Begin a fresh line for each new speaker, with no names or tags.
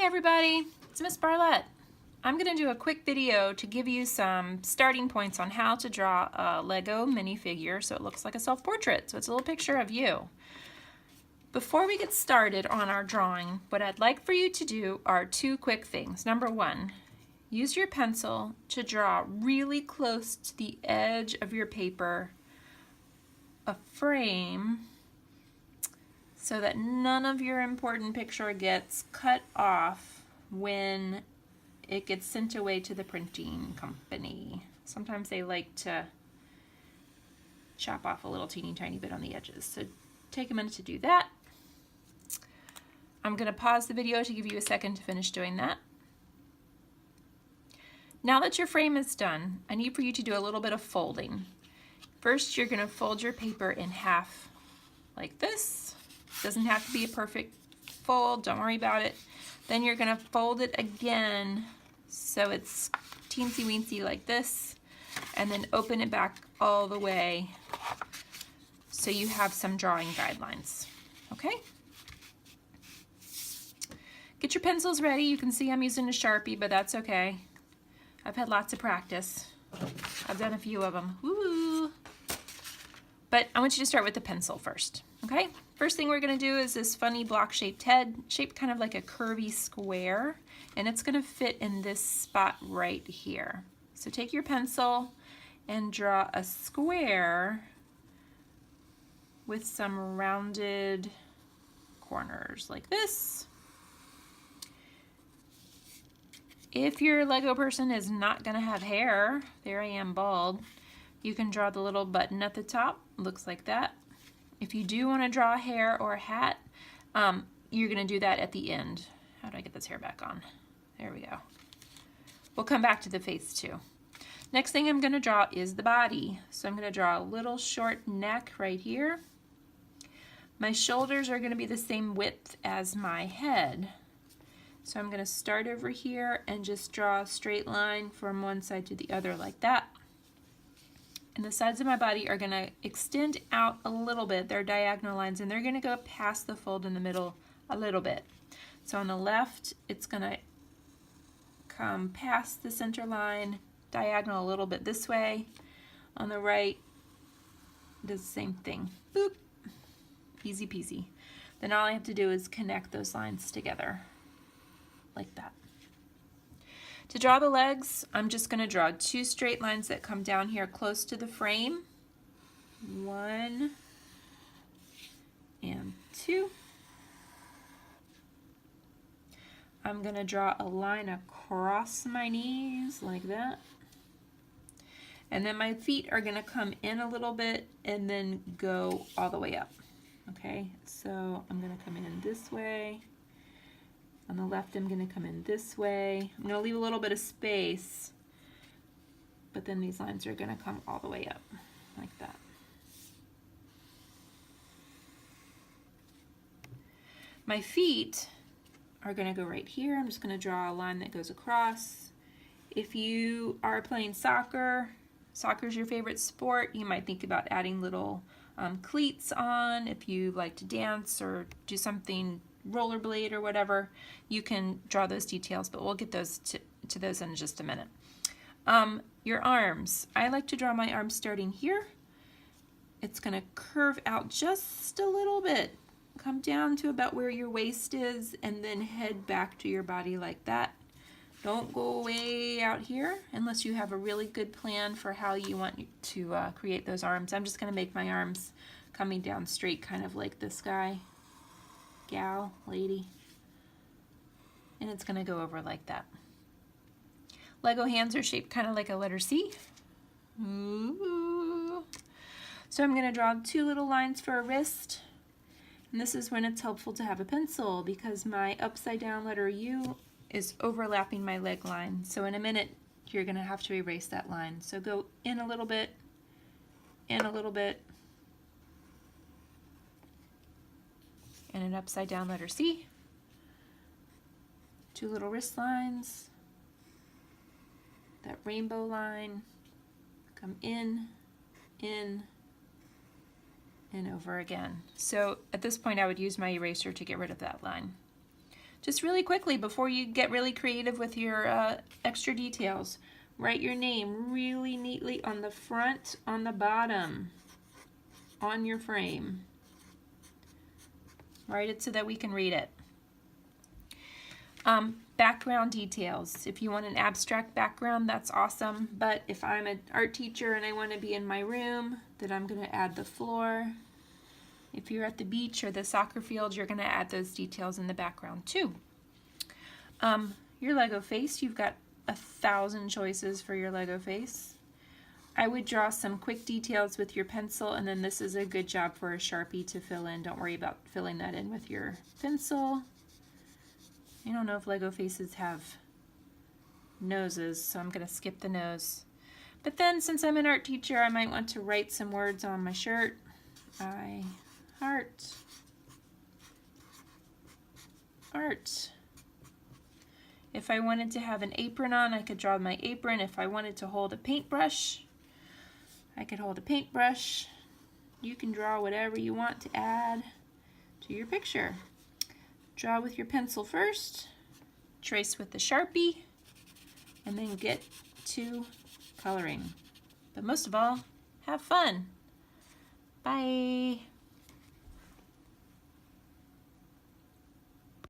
everybody, it's Miss Barlett. I'm going to do a quick video to give you some starting points on how to draw a Lego minifigure so it looks like a self-portrait. So it's a little picture of you. Before we get started on our drawing, what I'd like for you to do are two quick things. Number one, use your pencil to draw really close to the edge of your paper a frame so that none of your important picture gets cut off when it gets sent away to the printing company. Sometimes they like to chop off a little teeny tiny bit on the edges. So take a minute to do that. I'm going to pause the video to give you a second to finish doing that. Now that your frame is done, I need for you to do a little bit of folding. First, you're going to fold your paper in half like this. Doesn't have to be a perfect fold, don't worry about it. Then you're going to fold it again so it's teensy weensy like this, and then open it back all the way so you have some drawing guidelines. Okay? Get your pencils ready. You can see I'm using a Sharpie, but that's okay. I've had lots of practice. I've done a few of them. Woo! But I want you to start with the pencil first, okay? First thing we're gonna do is this funny block-shaped head, shaped kind of like a curvy square, and it's gonna fit in this spot right here. So take your pencil and draw a square with some rounded corners like this. If your Lego person is not gonna have hair, there I am bald, you can draw the little button at the top, looks like that. If you do want to draw a hair or a hat, you're going to do that at the end. How do I get this hair back on? There we go. We'll come back to the face too. Next thing I'm going to draw is the body. So I'm going to draw a little short neck right here. My shoulders are going to be the same width as my head. So I'm going to start over here and just draw a straight line from one side to the other like that. And the sides of my body are going to extend out a little bit. They're diagonal lines, and they're going to go past the fold in the middle a little bit. So on the left, it's going to come past the center line, diagonal a little bit this way. On the right, does the same thing. Boop. Easy peasy. Then all I have to do is connect those lines together like that. To draw the legs, I'm just going to draw two straight lines that come down here close to the frame. 1 and 2. I'm going to draw a line across my knees like that. And then my feet are going to come in a little bit and then go all the way up. Okay, so I'm going to come in this way. On the left, I'm going to come in this way. I'm going to leave a little bit of space, but then these lines are going to come all the way up, like that. My feet are going to go right here. I'm just going to draw a line that goes across. If you are playing soccer, soccer is your favorite sport, you might think about adding little cleats on. If you like to dance or do something rollerblade or whatever, you can draw those details, but we'll get those to those in just a minute. Your arms. I like to draw my arms starting here. It's going to curve out just a little bit, come down to about where your waist is, and then head back to your body like that. Don't go way out here unless you have a really good plan for how you want to create those arms. I'm just going to make my arms coming down straight, kind of like this guy. Gal, lady, and it's going to go over like that. Lego hands are shaped kind of like a letter C. Ooh. So I'm going to draw two little lines for a wrist, and this is when it's helpful to have a pencil because my upside down letter U is overlapping my leg line. So in a minute, you're going to have to erase that line. So go in a little bit, in a little bit, and an upside down letter C. Two little wrist lines. That rainbow line. Come in, and over again. So at this point I would use my eraser to get rid of that line. just really quickly before you get really creative with your extra details. Write your name really neatly on the front, on the bottom, on your frame. Write it so that we can read it. Background details. If you want an abstract background, that's awesome. But if I'm an art teacher and I want to be in my room, then I'm going to add the floor. If you're at the beach or the soccer field, you're going to add those details in the background too. Your Lego face, you've got 1,000 choices for your Lego face. I would draw some quick details with your pencil, and then this is a good job for a Sharpie to fill in. Don't worry about filling that in with your pencil. I don't know if Lego faces have noses, so I'm going to skip the nose. But then, since I'm an art teacher, I might want to write some words on my shirt. I heart art. If I wanted to have an apron on, I could draw my apron. If I wanted to hold a paintbrush, I could hold a paintbrush. You can draw whatever you want to add to your picture. Draw with your pencil first, trace with the Sharpie, and then get to coloring. But most of all, have fun. Bye.